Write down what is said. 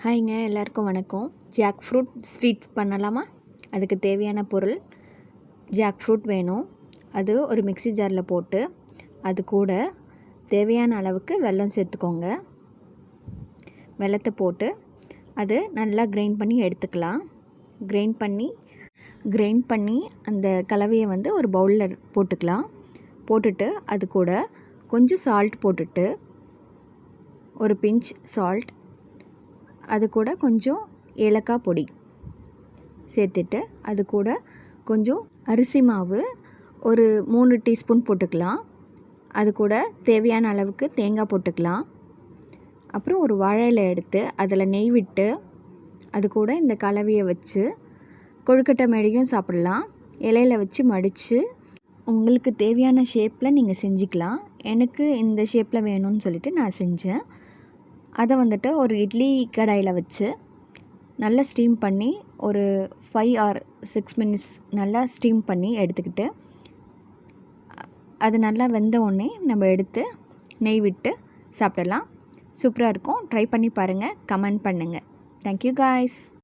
ஹாய்ங்க, எல்லாருக்கும் வணக்கம். Jack fruit sweets பண்ணலாமா? அதுக்கு தேவையான பொருள் ஜாக் ஃப்ரூட் வேணும். அது ஒரு மிக்ஸி ஜாரில் போட்டு அது கூட தேவையான அளவுக்கு வெல்லம் சேர்த்துக்கோங்க. வெல்லத்தை போட்டு அது நல்லா கிரைண்ட் பண்ணி எடுத்துக்கலாம். கிரைண்ட் பண்ணி அந்த கலவையை ஒரு பவுலில் போட்டுக்கலாம். போட்டுட்டு அது கூட கொஞ்சம் சால்ட் போட்டுட்டு, ஒரு பிஞ்ச் சால்ட், அது கூட கொஞ்சம் ஏலக்காய் பொடி சேர்த்துட்டு, அது கூட கொஞ்சம் அரிசி மாவு ஒரு 3 டீஸ்பூன் போட்டுக்கலாம். அது கூட தேவையான அளவுக்கு தேங்காய் போட்டுக்கலாம். அப்புறம் ஒரு வாழை இலை எடுத்து அதில் நெய் விட்டு அது கூட இந்த கலவையை வச்சு கொழுக்கட்டை மேடையும் சாப்பிடலாம். இலையில் வச்சு மடித்து உங்களுக்கு தேவையான ஷேப்பில் நீங்கள் செஞ்சுக்கலாம். எனக்கு இந்த ஷேப்பில் வேணும்னு சொல்லிட்டு நான் செஞ்சேன். அதை ஒரு இட்லி கடாயில் வச்சு நல்லா ஸ்டீம் பண்ணி ஒரு 5 or 6 மினிட்ஸ் நல்லா ஸ்டீம் பண்ணி எடுத்துக்கிட்டு, அது நல்லா வெந்த உடனே நம்ம எடுத்து நெய் விட்டு சாப்பிடலாம். சூப்பராக இருக்கும். ட்ரை பண்ணி பாருங்கள். கமெண்ட் பண்ணுங்கள். Thank you guys.